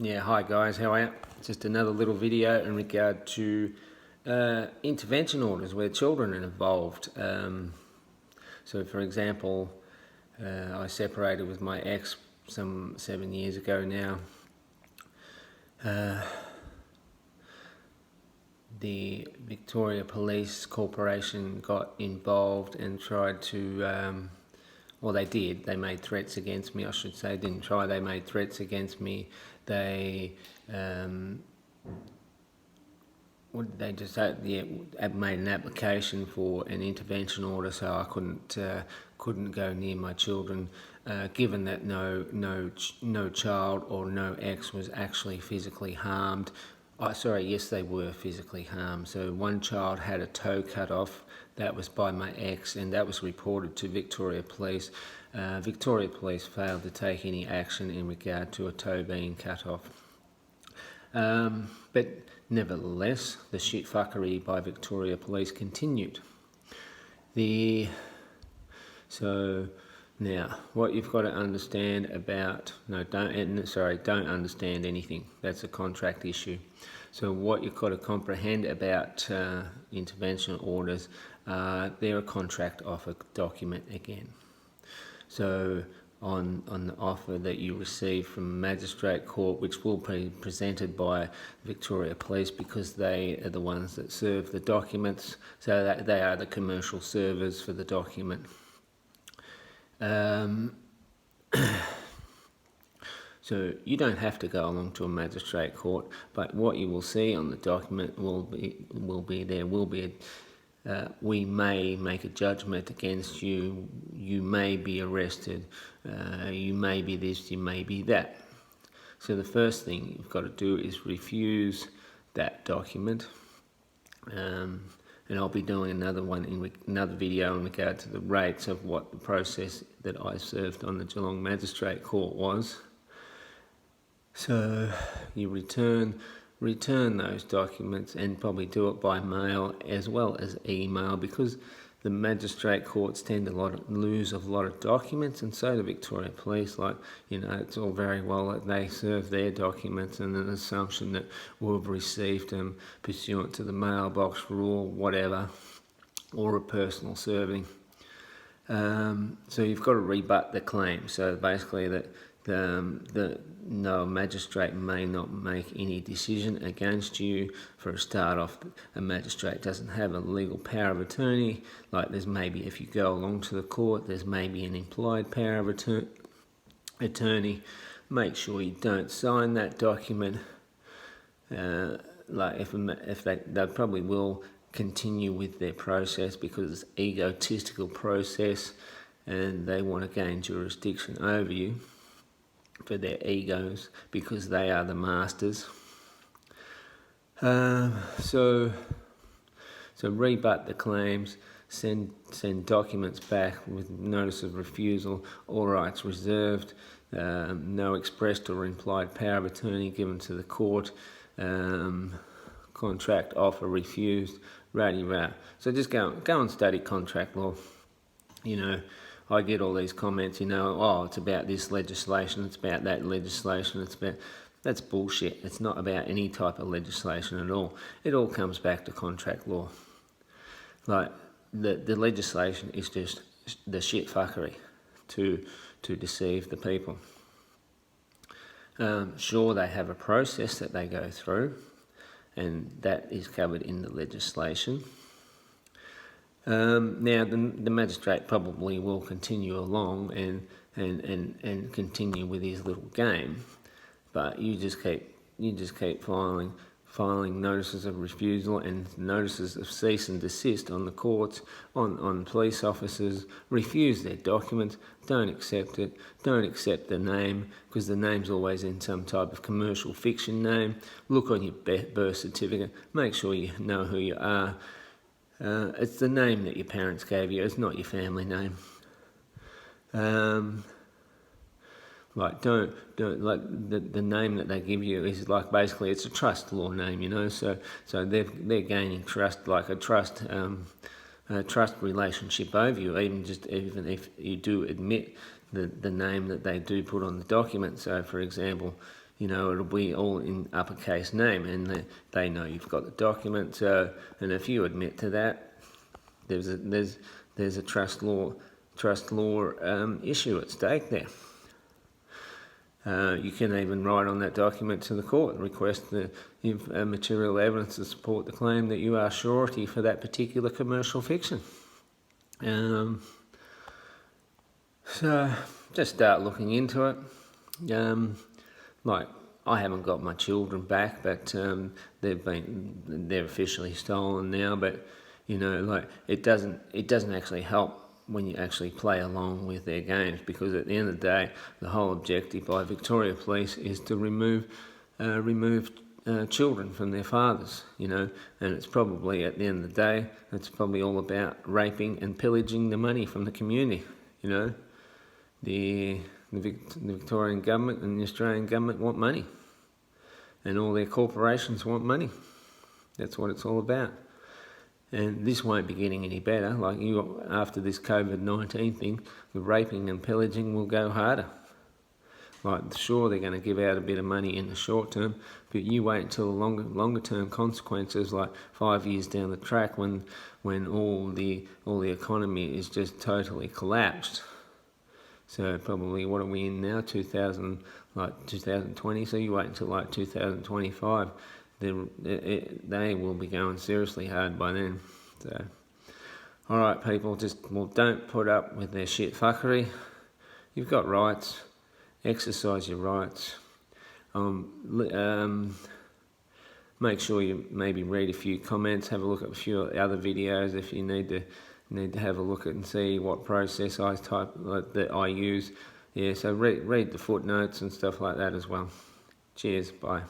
Yeah, hi guys, how are you? Just another little video in regard to intervention orders where children are involved. So for example, I separated with my ex some 7 years ago now. The Victoria Police Corporation got involved and tried to, well, they did. They made threats against me, I should say. Didn't try, they made threats against me. They what did they just say? Yeah, made an application for an intervention order, so I couldn't go near my children, given that no child or no ex was actually physically harmed. Yes, they were physically harmed. So one child had a toe cut off. That was by my ex, and that was reported to Victoria Police. Victoria Police failed to take any action in regard to a toe being cut off. But nevertheless, the shitfuckery by Victoria Police continued. So now, what you've got to understand about don't understand anything. That's a contract issue. So what you've got to comprehend about intervention orders, they're a contract offer document again. So on the offer that you receive from Magistrate Court, which will be presented by Victoria Police because they are the ones that serve the documents, so that they are the commercial servers for the document. So you don't have to go along to a magistrate court, but what you will see on the document we may make a judgment against you, you may be arrested, you may be this, you may be that. So the first thing you've got to do is refuse that document. And I'll be doing another video in regard to the rates of what the process that I served on the Geelong Magistrate Court was. So you return those documents, and probably do it by mail as well as email, because the magistrate courts tend to lose a lot of documents, and so do Victoria Police. It's all very well that they serve their documents and an assumption that we've received them pursuant to the mailbox rule, whatever, or a personal serving. So you've got to rebut the claim. So basically that no magistrate may not make any decision against you. For a start off, a magistrate doesn't have a legal power of attorney. There's maybe, if you go along to the court, there's maybe an implied power of attorney. Make sure you don't sign that document. If they probably will continue with their process because it's an egotistical process, and they want to gain jurisdiction over you for their egos because they are the masters. So rebut the claims, send documents back with notice of refusal, all rights reserved, no expressed or implied power of attorney given to the court, contract offer refused, ratty-rat. So just go and study contract law. I get all these comments, it's about this legislation, it's about that legislation, that's bullshit. It's not about any type of legislation at all. It all comes back to contract law. The legislation is just the shit fuckery to deceive the people. Sure, they have a process that they go through, and that is covered in the legislation. Now the magistrate probably will continue along and continue with his little game, but you just keep filing notices of refusal and notices of cease and desist on the courts, on police officers. Refuse their documents, don't accept it, don't accept the name, because the name's always in some type of commercial fiction name. Look on your birth certificate, make sure you know who you are. It's the name that your parents gave you, it's not your family name. The name that they give you is basically it's a trust law name, so they're gaining trust, like a trust relationship over you, even if you do admit the name that they do put on the document. So for example, you know, it'll be all in uppercase name, and they know you've got the document. And if you admit to that, there's a trust law issue at stake there. You can even write on that document to the court and request the material evidence to support the claim that you are surety for that particular commercial fiction. So just start looking into it. Like, I haven't got my children back, but they're officially stolen now. But you know, like, it doesn't actually help when you actually play along with their games, because at the end of the day, the whole objective by Victoria Police is to remove children from their fathers, you know, and it's probably, at the end of the day, it's probably all about raping and pillaging the money from the community, you know. The Victorian government and the Australian government want money, and all their corporations want money. That's what it's all about. And this won't be getting any better. Like, after this COVID-19 thing, the raping and pillaging will go harder. Like, sure, they're going to give out a bit of money in the short term, but you wait until the longer term consequences, like 5 years down the track, when all the economy is just totally collapsed. So probably, what are we in now? 2020. So you wait until like 2025. They will be going seriously hard by then. So, all right, people, don't put up with their shit fuckery. You've got rights. Exercise your rights. Make sure you maybe read a few comments, have a look at a few other videos if you need to have a look at and see what process that I use. Yeah, so read the footnotes and stuff like that as well. Cheers, bye.